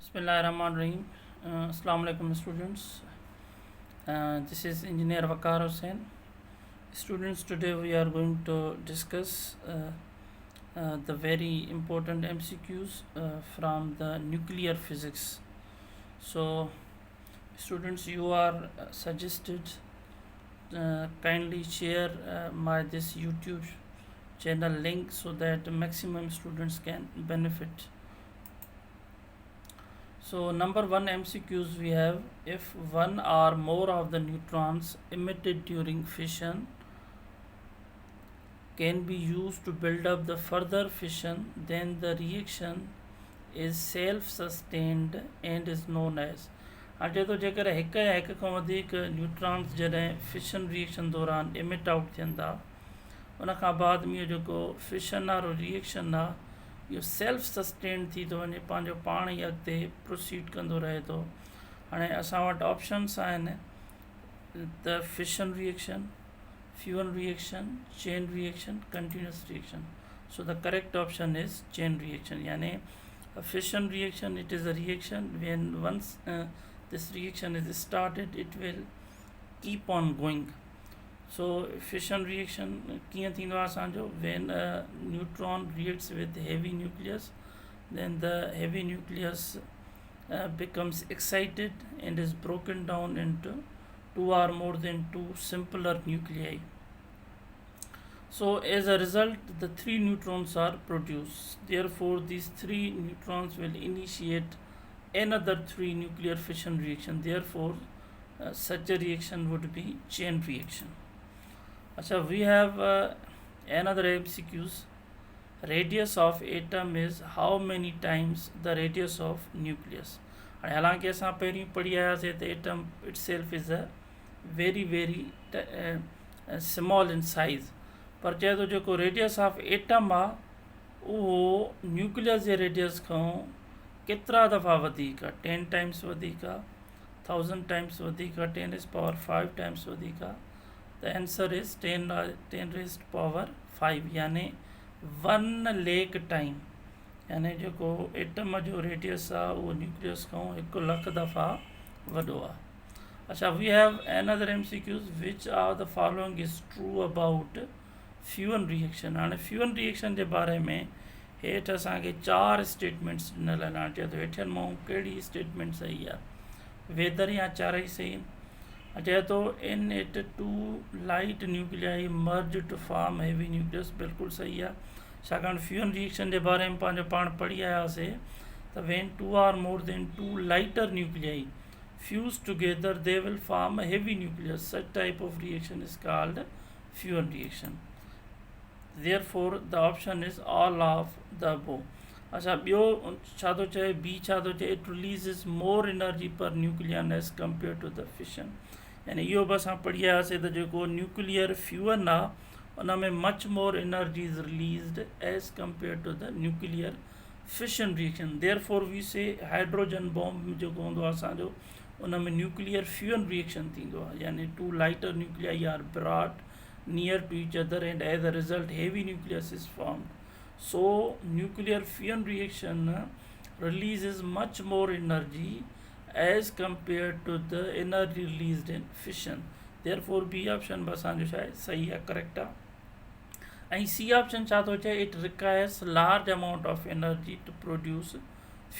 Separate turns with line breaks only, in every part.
Bismillahirrahmanirrahim. Assalamu alaikum students. This is Engineer Waqar Hussain. Students, today we are going to discuss the very important MCQs from the nuclear physics. So, students, you are suggested kindly share my this YouTube channel link so that maximum students can benefit. So number one MCQs we have: if one or more of the neutrons emitted during fission can be used to build up the further fission, then the reaction is self-sustained and is known as. अचे तो जेकर हिक या हिक खां वधीक neutrons जॾहिं fission reaction दौरान एमिट आउट थियनि था, उन खां बाद में इहो जेको फिशन वारो रिएक्शन आहे इहो सेल्फ सस्टेन थी थो वञे, पंहिंजो पाण ई अॻिते प्रोसीड कंदो रहे थो. हाणे असां वटि ऑप्शन्स आहिनि: the fission reaction, fuel reaction, chain reaction, continuous reaction. So the correct option is chain reaction. यानी fission reaction, it is a reaction when once this reaction is started, it will keep on going. So fission reaction कीअं थींदो आहे असांजो? when a neutron reacts with heavy nucleus, then the heavy nucleus becomes excited and is broken down into two or more than two simpler nuclei. So as a result, the three neutrons are produced. Therefore, these three neutrons will initiate another three nuclear fission reaction. Therefore, such a reaction would be chain reaction. So we have another MCQs. Radius of atom is how many times the radius of nucleus. And हालांकि असां पहिरीं पढ़ी आयासीं त atom itself is a very small in size. पर चए थो जेको रेडियस ऑफ एटम आहे उहो न्यूक्लियस जे रेडियस खां केतिरा दफ़ा वधीक आहे. 10 टाइम्स वधीक आहे, 1000 टाइम्स वधीक आहे, 10⁵ टाइम्स वधीक आहे. द आंसर इज़ 10⁵ यानी 1 लाख टाइम. यानी जेको एटम जो रेडियस आहे उहो न्यूक्लियस खां 1 लख दफ़ा वॾो आहे. अच्छा, we have another MCQs. which of the following is true about fusion reaction. हाणे फ्यूअन रिएक्शन जे बारे में हेठि असांखे 4 स्टेटमेंट्स ॾिनल आहिनि. हाणे चए थो हेठियनि मां कहिड़ी स्टेटमेंट सही आहे? वेदर या चारई सही आहिनि. चए थो in it two light nuclei merge to form heavy nucleus. बिल्कुलु सही आहे, छाकाणि फ्यूअन रिएक्शन जे बारे में पंहिंजो पाण पढ़ी आयासीं त वेन 2 or more than 2 lighter nuclei fuse together they will form a heavy nucleus. Such type of reaction is called fusion reaction. Therefore the option is all of the above. अच्छा, ॿियो छा थो चए? बी छा थो चए? It releases more energy per nucleon as compare to the fission. यानी इहो बि असां पढ़ी आयासीं त जेको न्यूक्लियर फ्यूअन आहे उन में much more energy is released as compare to the nuclear fission reaction. Therefore we say hydrogen bomb जेको हूंदो आहे असांजो उन में न्यूक्लियर फ्यूअन रिएक्शन थींदो आहे. यानी 2 lighter nuclei are brought near to each other and as a result heavy nucleus is formed. So nuclear fusion reaction releases much more energy as compared to the energy released in fission. Therefore B option बि असांजो छा आहे? सही आहे, correct आहे. ऐं C option छा थो चए? It requires large amount of energy to produce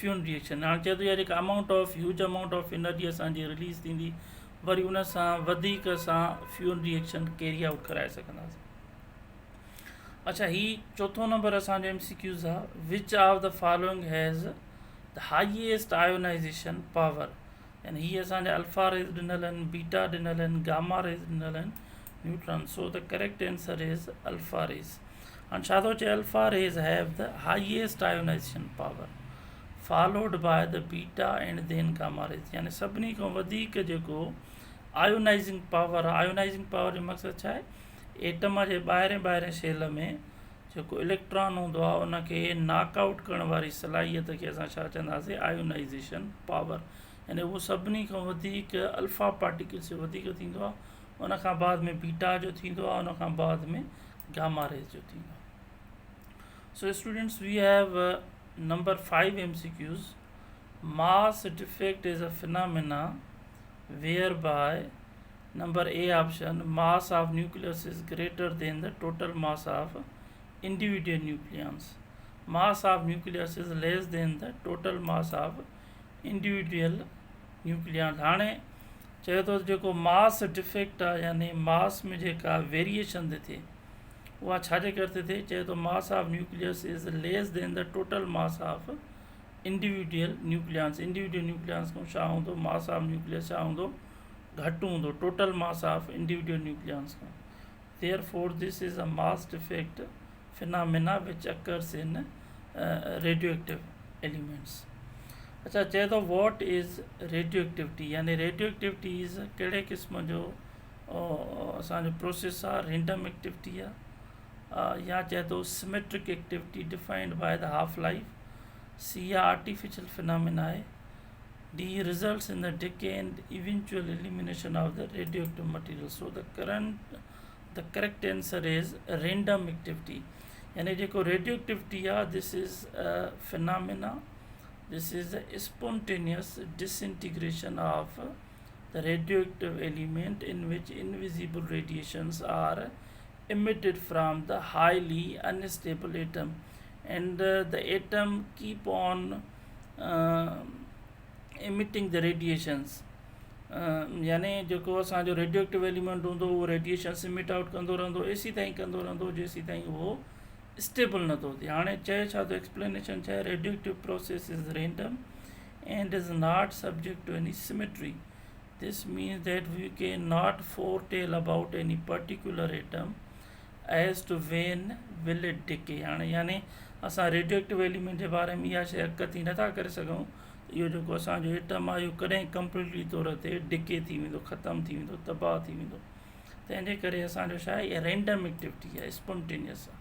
fusion reaction. हाणे चए थो यार जेका amount of huge amount of energy असांजी रिलीज़ थींदी, वरी उन सां वधीक असां फ्यूअल रिएक्शन कैरी आउट कराए सघंदासीं. अच्छा, ही चोथों नंबर असांजो MCQs आहे. Which of the following has the highest ionization power. यानी हीअ असांजा अल्फा रेज़ ॾिनल आहिनि, बीटा ॾिनल आहिनि, गामा रेज़ ॾिनल आहिनि, neutron. So the correct answer is alpha rays. हाणे छा थो चए? Alpha rays have the highest ionization power followed by the beta and then gamma rays. यानी सभिनी खां वधीक जेको आयोनाइज़िंग पावर आहे, आयोनाइज़िंग पावर जो मक़सदु छा आहे? एटम जे ॿाहिरें शेल में जेको इलेक्ट्रॉन हूंदो आहे उनखे नॉकआउट करण वारी सलाहियत खे असां छा चवंदासीं? Ionisation power. यानी उहो सभिनी खां वधीक अल्फा पार्टिकल्स जो वधीक थींदो आहे, उन खां बाद में बीटा जो थींदो आहे, उन खां बाद में गामा रेज़ जो थींदो आहे. So students, we have number 5 MCQs. mass defect is a phenomena whereby number A option, mass of nucleus is greater than the total mass of individual nucleons. Mass of nucleus is less than the total mass of individual nucleons. हाणे चए थो जेको mass defect आहे यानी मास में जेका variation थी थिए उहा छाजे करे थी थिए चए थो mass of nucleus is less than the total mass of individual nucleons. Individual nucleons खां छा हूंदो मास ऑफ न्यूक्लियस छा हूंदो घटि हूंदो total mass of individual nucleons खां. Therefore this is a mass defect phenomena which occurs in radioactive elements. अच्छा चए थो वॉट इज़ रेडियोएक्टिविटी यानी रेडियोएक्टिविटी इज़ कहिड़े क़िस्म जो असांजो प्रोसेस आहे रेंडम एक्टिविटी आहे या चए थो symmetric activity defined by the half life. सी या आर्टिफिशियल फिनोमेना आहे. The results in the decay and eventual elimination of the radioactive material. So the correct answer is random activity यानी जेको रेडियोएक्टिविटी आहे this is phenomena. This is a spontaneous disintegration of the radioactive element in which invisible radiations are emitted from the highly unstable atom, and the atom keep on emitting the radiations. यानी जेको असांजो radioactive element हूंदो उहो radiations emit out कंदो रहंदो AC ताईं कंदो रहंदो जेसी ताईं उहो स्टेबल नथो थिए. हाणे चए छा थो एक्सप्लेनेशन छा आहे radioactive process is random and is not subject to any symmetry. This means that we can not foretell about any particular atom as to when will it decay. हाणे यानी असां रेडियोएक्टिव एलिमेंट जे बारे में इहा शइ हक़ीक़त नथा करे सघूं इहो जेको असांजो एटम आहे इहो कॾहिं कंप्लीटली तौर ते डिके थी वेंदो ख़तमु थी वेंदो तबाह थी वेंदो. तंहिंजे करे असांजो छा आहे इहा रेंडम एक्टिविटी आहे स्पॉन्टेनियस आहे.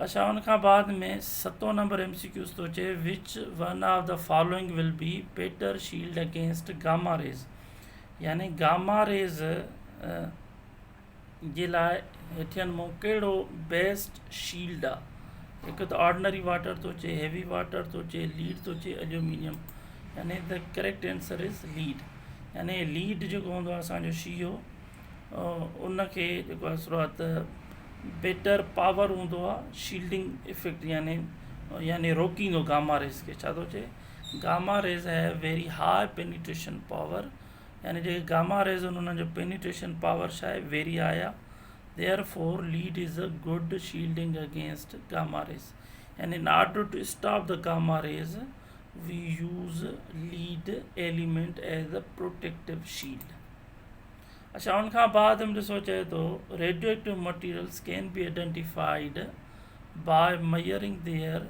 अच्छा उनखां बाद में 7 नंबर MCQs थो चए which one of the following will be better shield against gamma rays. यानी गामा रेज़ जे लाइ हेठियनि मां कहिड़ो बेस्ट शील्ड आहे. हिकु त ऑर्डिनरी वाटर थो चए हेवी वाटर थो चए लीड थो चए एल्यूमिनियम. यानी the correct answer is lead. यानी लीड जेको हूंदो आहे असांजो शीयो उनखे जेको आहे शुरूआति बेटर पावर हूंदो आहे शील्डिंग इफेक्ट यानी रोकींदो गामा रेज़ खे. छा थो चए gamma rays have very high penetration power. यानी जेके गामा रेज़ आहिनि उन्हनि जो पेनिट्रेशन पावर छा आहे वेरी हाई आहे. Therefore lead is a good shielding against gamma rays. यानी in order to stop the gamma rays we use lead element as a protective shield. अच्छा उनखां बाद हम ॾिसो चए थो radioactive materials can be identified by measuring their.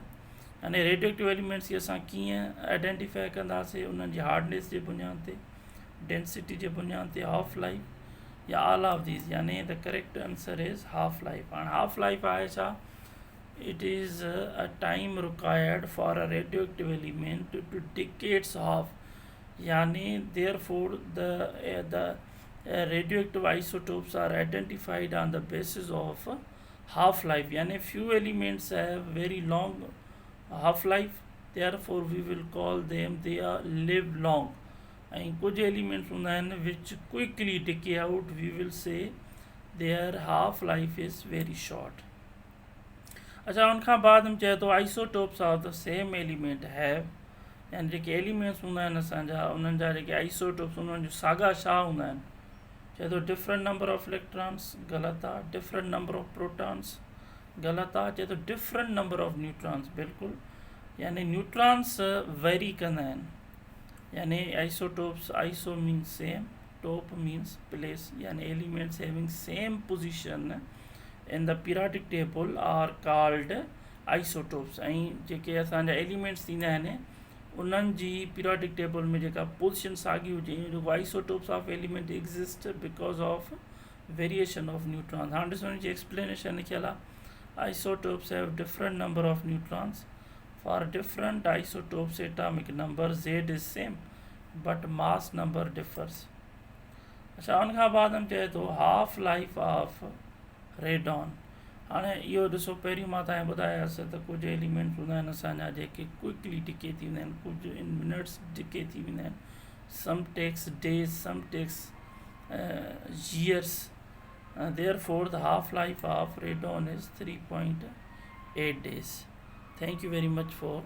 यानी radioactive elements खे असां कीअं आइडेंटिफाई कंदासीं उन्हनि जी हार्डनेस जे बुनियाद ते डेंसिटी जे बुनियाद ते हाफ लाइफ या ऑल ऑफ दीज. यानी the correct answer is half life. हाणे हाफ लाइफ आहे छा it is a time required for a radioactive element to decays half. यानी therefore the radioactive isotopes are identified on the basis of half life. Yani few elements have very long half life, therefore we will call them they are live long. And kuch elements hunda hain which quickly decay out, we will say their half life is very short. अच्छा उनखां बाद हम चए थो isotopes of the same element have. यानी जेके elements हूंदा आहिनि असांजा उन्हनि जा जेके आइसोटोप्स उन्हनि जो साॻा छा हूंदा आहिनि चए थो डिफरेंट नंबर ऑफ इलेक्ट्रॉन्स ग़लति आहे. डिफरेंट नंबर ऑफ प्रोटॉन्स ग़लति आहे. चए थो डिफरेंट नंबर ऑफ न्यूट्रॉन्स बिल्कुलु. यानी न्यूट्रॉन्स वेरी कंदा आहिनि. यानी isotopes iso means same top means place. यानी elements having same position in the periodic table are called isotopes. ऐं जेके असांजा एलिमेंट्स थींदा आहिनि उन्हनि जी पीरियोडिक टेबल में जेका पोजीशन साॻी हुजे जेको isotopes of element exist because of variation of neutrons. हाणे ॾिसो हिनजी एक्सप्लेनेशन लिखियलु आहे. Isotopes have different number of neutrons. For different isotopes atomic number Z is same but mass number differs. अच्छा उनखां बाद हम चए थो हाफ लाइफ ऑफ रेडॉन. हाणे इहो ॾिसो, पहिरियों मां तव्हांखे ॿुधायासीं त कुझु एलिमेंट्स हूंदा आहिनि असांजा जेके क्विकली डिके थी वेंदा आहिनि, कुझु इन मिनट्स डिके थी वेंदा आहिनि, some takes days, some takes years. Therefore, the half-life of radon is 3.8 days. Thank you very much for